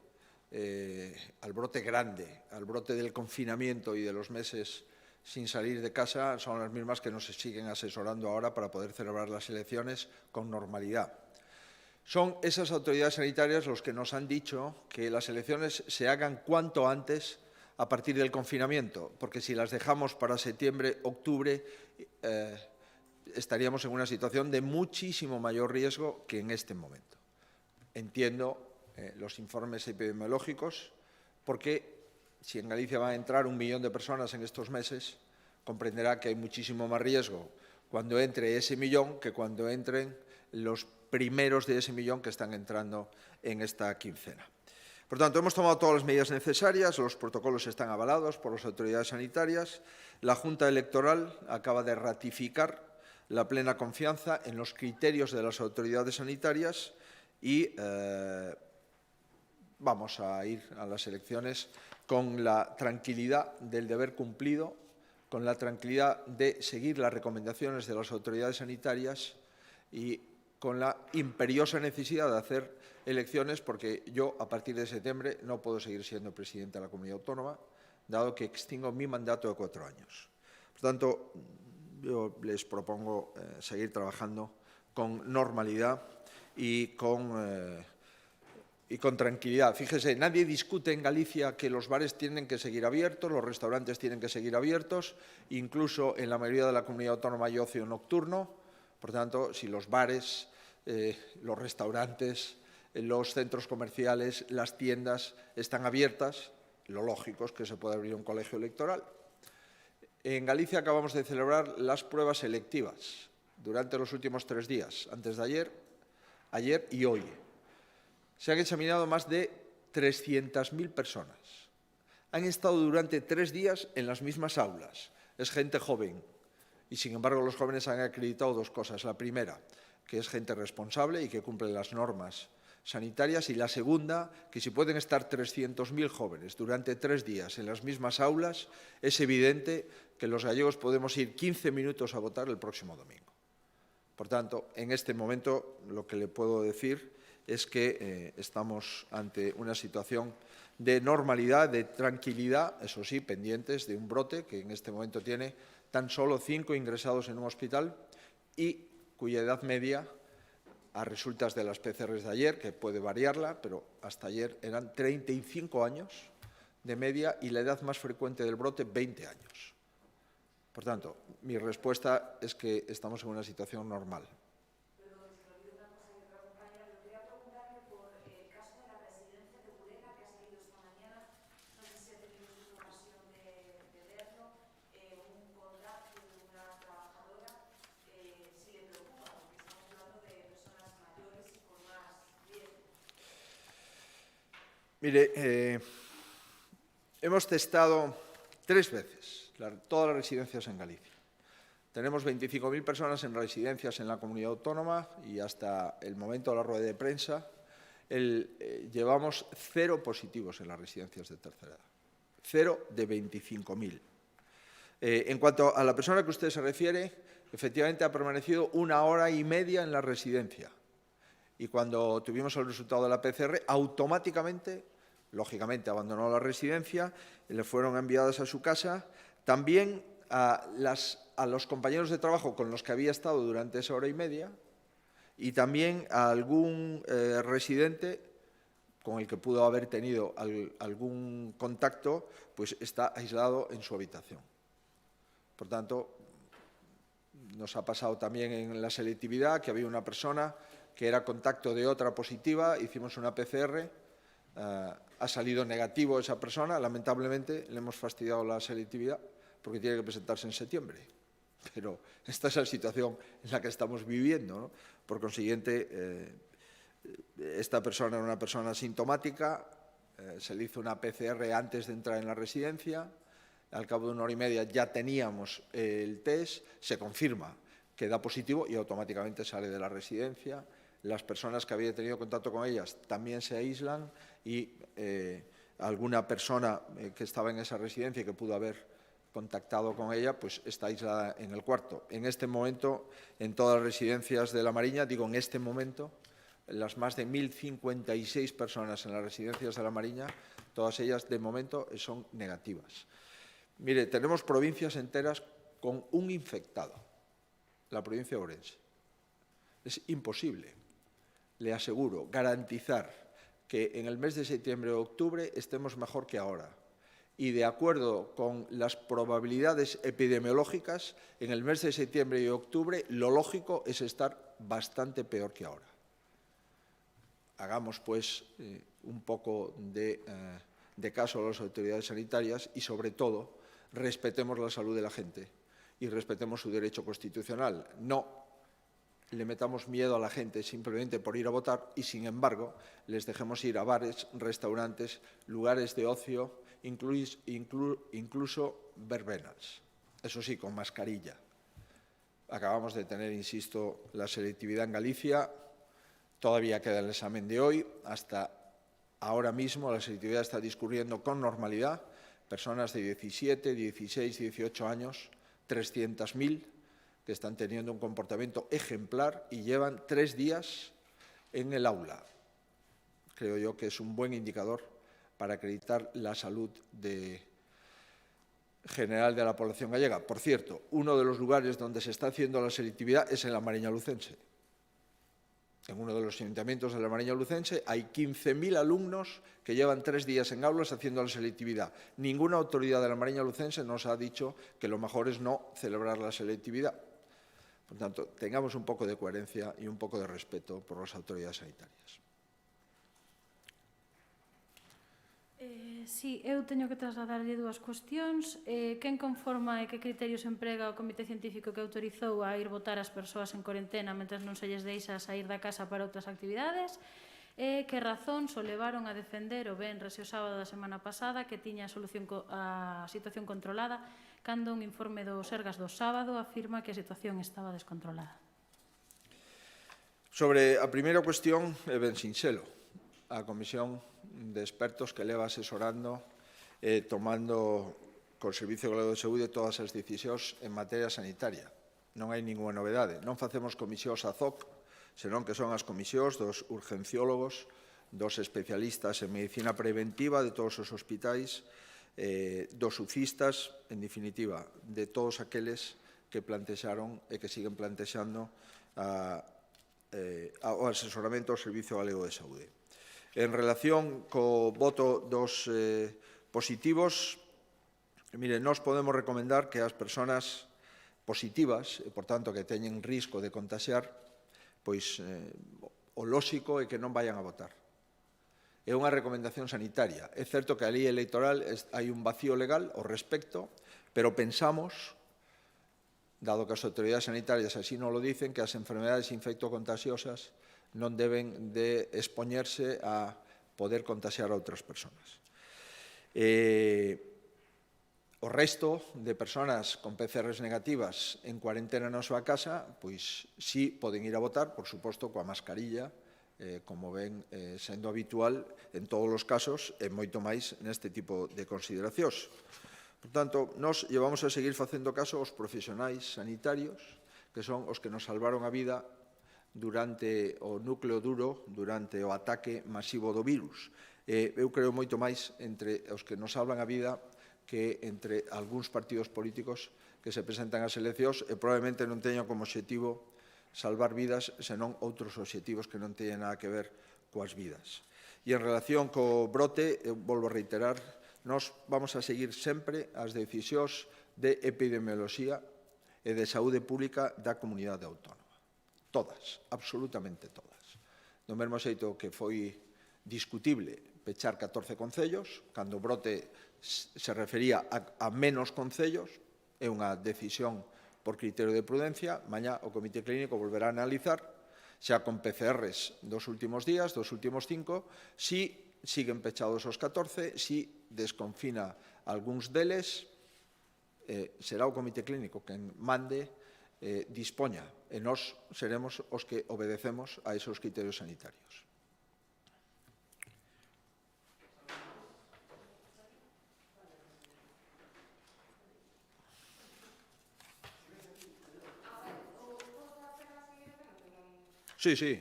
grande, al brote del confinamiento y de los meses sin salir de casa, son las mismas que nos siguen asesorando ahora para poder celebrar las elecciones con normalidad. Son esas autoridades sanitarias los que nos han dicho que las elecciones se hagan cuanto antes a partir del confinamiento, porque si las dejamos para septiembre, octubre, estaríamos en una situación de muchísimo mayor riesgo que en este momento. Entiendo los informes epidemiológicos, porque si en Galicia van a entrar 1 millón de personas en estos meses, comprenderá que hay muchísimo más riesgo cuando entre ese millón que cuando entren los primeros de ese millón que están entrando en esta quincena. Por tanto, hemos tomado todas las medidas necesarias, los protocolos están avalados por las autoridades sanitarias, la Junta Electoral acaba de ratificar la plena confianza en los criterios de las autoridades sanitarias y vamos a ir a las elecciones con la tranquilidad del deber cumplido, con la tranquilidad de seguir las recomendaciones de las autoridades sanitarias y con la imperiosa necesidad de hacer elecciones, porque yo, a partir de septiembre, no puedo seguir siendo presidente de la comunidad autónoma, dado que extingo mi mandato de 4 años. Por tanto, yo les propongo seguir trabajando con normalidad y con tranquilidad. Fíjese, nadie discute en Galicia que los bares tienen que seguir abiertos, los restaurantes tienen que seguir abiertos, incluso en la mayoría de la comunidad autónoma hay ocio nocturno. Por tanto, si los bares, los restaurantes, los centros comerciales, las tiendas están abiertas, lo lógico es que se pueda abrir un colegio electoral. En Galicia acabamos de celebrar las pruebas selectivas durante los últimos 3 días, antes de ayer y hoy. Se han examinado más de 300.000 personas. Han estado durante 3 días en las mismas aulas. Es gente joven. Y, sin embargo, los jóvenes han acreditado 2 cosas. La primera, que es gente responsable y que cumple las normas sanitarias. Y la segunda, que si pueden estar 300.000 jóvenes durante 3 días en las mismas aulas, es evidente que los gallegos podemos ir 15 minutos a votar el próximo domingo. Por tanto, en este momento, lo que le puedo decir es que estamos ante una situación de normalidad, de tranquilidad, eso sí, pendientes de un brote que en este momento tiene tan solo 5 ingresados en un hospital y cuya edad media, a resultas de las PCRs de ayer, que puede variarla, pero hasta ayer eran 35 años de media y la edad más frecuente del brote, 20 años. Por tanto, mi respuesta es que estamos en una situación normal. Mire, hemos testado 3 veces todas las residencias en Galicia. Tenemos 25.000 personas en residencias en la comunidad autónoma y hasta el momento de la rueda de prensa llevamos 0 positivos en las residencias de tercera edad. 0 de 25.000. En cuanto a la persona que usted se refiere, efectivamente ha permanecido 1 hora y media en la residencia. Y cuando tuvimos el resultado de la PCR, automáticamente, lógicamente, abandonó la residencia, le fueron enviadas a su casa. También a los compañeros de trabajo con los que había estado durante esa hora y media y también a algún residente con el que pudo haber tenido algún contacto, pues está aislado en su habitación. Por tanto, nos ha pasado también en la selectividad que había una persona que era contacto de otra positiva, hicimos una PCR, ha salido negativo esa persona, lamentablemente le hemos fastidiado la selectividad porque tiene que presentarse en septiembre. Pero esta es la situación en la que estamos viviendo, ¿no? Por consiguiente, esta persona era una persona asintomática, se le hizo una PCR antes de entrar en la residencia, al cabo de 1 hora y media ya teníamos el test, se confirma que da positivo y automáticamente sale de la residencia. Las personas que había tenido contacto con ellas también se aíslan y alguna persona que estaba en esa residencia y que pudo haber contactado con ella, pues está aislada en el cuarto. En este momento, en todas las residencias de La Mariña, digo en este momento, las más de 1.056 personas en las residencias de La Mariña, todas ellas de momento son negativas. Mire, tenemos provincias enteras con un infectado, la provincia de Ourense. Es imposible le aseguro, garantizar que en el mes de septiembre o octubre estemos mejor que ahora. Y de acuerdo con las probabilidades epidemiológicas, en el mes de septiembre y octubre lo lógico es estar bastante peor que ahora. Hagamos, pues, un poco de caso a las autoridades sanitarias y, sobre todo, respetemos la salud de la gente y respetemos su derecho constitucional. No le metamos miedo a la gente simplemente por ir a votar y, sin embargo, les dejemos ir a bares, restaurantes, lugares de ocio, incluso verbenas. Eso sí, con mascarilla. Acabamos de tener, insisto, la selectividad en Galicia. Todavía queda el examen de hoy. Hasta ahora mismo la selectividad está discurriendo con normalidad. Personas de 17, 16, 18 años, 300.000, que están teniendo un comportamiento ejemplar y llevan 3 días en el aula. Creo yo que es un buen indicador para acreditar la salud general de la población gallega. Por cierto, uno de los lugares donde se está haciendo la selectividad es en la Mariña Lucense. En uno de los ayuntamientos de la Mariña Lucense hay 15.000 alumnos que llevan 3 días en aulas haciendo la selectividad. Ninguna autoridad de la Mariña Lucense nos ha dicho que lo mejor es no celebrar la selectividad. Por tanto, tengamos un poco de coherencia y un poco de respeto por las autoridades sanitarias. Sí, eu teño que trasladarlle dúas cuestións. Quen conforma e que criterios emprega o Comité Científico que autorizou a ir votar as persoas en corentena mentre non se lles deixa sair da casa para outras actividades? E que razóns o levaron a defender o venres e o sábado da semana pasada que tiña a situación controlada cando un informe do Sergas do sábado afirma que a situación estaba descontrolada? Sobre a primeira cuestión, é ben sinxelo. A Comisión de Expertos que leva asesorando tomando co Servicio Galego de Saúde todas as decisións en materia sanitaria. Non hai ninguna novedade. Non facemos comisións ad hoc, senón que son as comisións dos urgenciólogos, dos especialistas en medicina preventiva de todos os hospitais, dos UCIstas, en definitiva, de todos aqueles que plantexaron e que siguen plantexando o asesoramento ao Servicio Galego de Saúde. En relación co voto dos positivos, mire, nós podemos recomendar que as persoas positivas, e, por tanto, que teñen risco de contaxiar, pois o lóxico é que non vayan a votar. É unha recomendación sanitaria. É certo que a lei electoral hai un vacío legal ao respecto, pero pensamos, dado que as autoridades sanitarias así non lo dicen, que as enfermedades infectocontaxiosas non deben de expoñerse a poder contaxiar a outras persoas. O resto de persoas con PCRs negativas en cuarentena na súa casa, pois sí poden ir a votar, por suposto, coa mascarilla, como ven sendo habitual en todos os casos e moito máis neste tipo de consideracións. Por tanto, nós llevamos a seguir facendo caso aos profesionais sanitarios, que son os que nos salvaron a vida durante o núcleo duro, durante o ataque masivo do virus. Eu creo moito máis entre os que nos salvan a vida que entre algúns partidos políticos que se presentan ás eleccións e probablemente non teñan como obxectivo salvar vidas, senón outros obxectivos que non teñen nada que ver coas vidas. E en relación co brote, eu volvo a reiterar, nós vamos a seguir sempre as decisións de epidemioloxía e de saúde pública da comunidade autónoma. Todas, absolutamente todas. Do mesmo xeito que foi discutible pechar 14 concellos, cando o brote se refería a menos concellos, é unha decisión por criterio de prudencia. Mañá o Comité Clínico volverá a analizar, xa con PCRs dos últimos días, dos últimos 5, si siguen pechados os 14, si desconfina algúns deles, será o Comité Clínico quen mande, dispoña, e nós seremos os que obedecemos a esos criterios sanitarios. Sí, sí.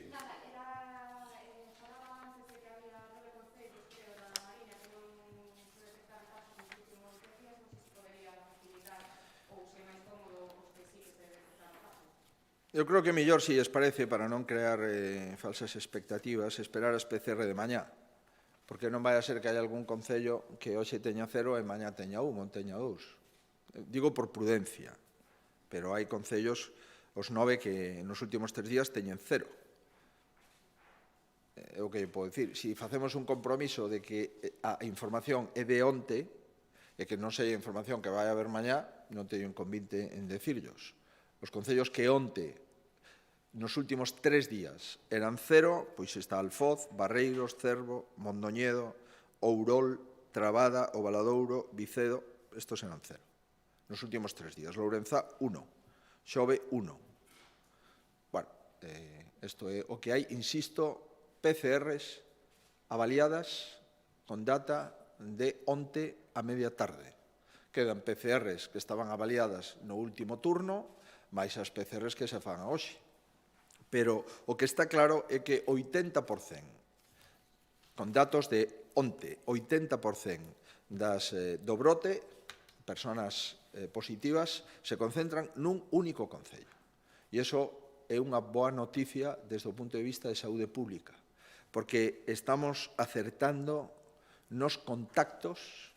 Eu creo que mellor, se lles parece, para non crear falsas expectativas, esperar as PCR de mañá, porque non vai a ser que hai algún concello que hoxe teña 0 e mañá teña 1 ou teña 2. Digo por prudencia, pero hai concellos, os 9, que nos últimos 3 días teñen 0. É o que eu podo dicir. Se facemos un compromiso de que a información é de onte e que non sei a información que vai haber mañá, non teño inconvinte en decirlos. Os concellos que onte, nos últimos 3 días, eran 0, pois está Alfoz, Barreiros, Cervo, Mondoñedo, Ourol, Trabada, O Valadouro, Vicedo, estos eran 0. Nos últimos 3 días. Lourenzá, 1. Xove, 1. Bueno, isto é o que hai, insisto, PCRs avaliadas con data de onte a media tarde. Quedan PCRs que estaban avaliadas no último turno, máis as PCRs que se fan a hoxe. Pero o que está claro é que 80%, con datos de onte, 80% do brote, persoas positivas, se concentran nun único concello. E iso é unha boa noticia desde o punto de vista de saúde pública, porque estamos acertando nos contactos,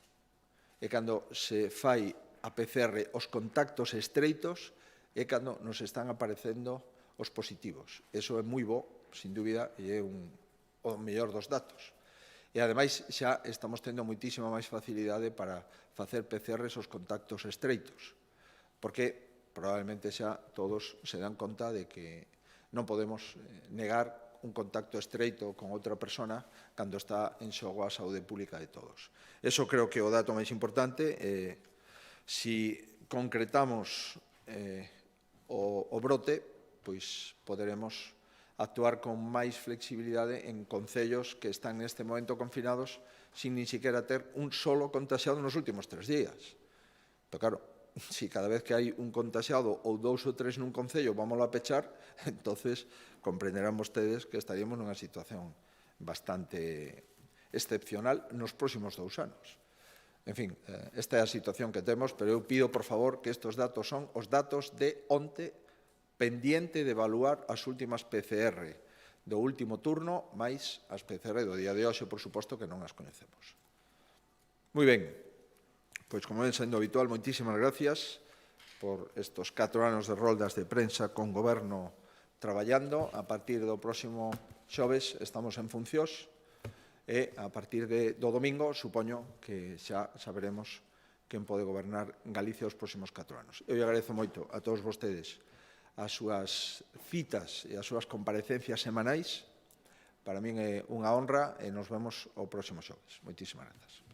e cando se fai a PCR os contactos estreitos, é cando nos están aparecendo os positivos. Iso é moi bo, sin dúbida, e é o mellor dos datos. E, ademais, xa estamos tendo moitísima máis facilidade para facer PCRs os contactos estreitos, porque probablemente xa todos se dan conta de que non podemos negar un contacto estreito con outra persona cando está en xogo a saúde pública de todos. Eso creo que é o dato máis importante. Si concretamos o brote, pois poderemos actuar con máis flexibilidade en concellos que están neste momento confinados sin nin siquiera ter un solo contaxiado nos últimos 3 días. Pero claro, si cada vez que hai un contaxiado ou 2 ou 3 nun concello vamos a pechar, entonces comprenderán vostedes que estaríamos nunha situación bastante excepcional nos próximos 2 anos. En fin, esta é a situación que temos, pero eu pido, por favor, que estes datos son os datos de onte, pendiente de evaluar as últimas PCR do último turno, máis as PCR do día de hoxe, por suposto, que non as coñecemos. Moi ben. Pois, como ven sendo habitual, moitísimas gracias por estos 4 anos de roldas de prensa con goberno traballando. A partir do próximo xoves estamos en funcións e a partir do domingo supoño que xa saberemos quen pode gobernar Galicia os próximos 4 anos. Eu agradezo moito a todos vostedes as súas citas e as súas comparecencias semanais. Para min é unha honra e nos vemos o próximo xoves. Moitísimas grazas.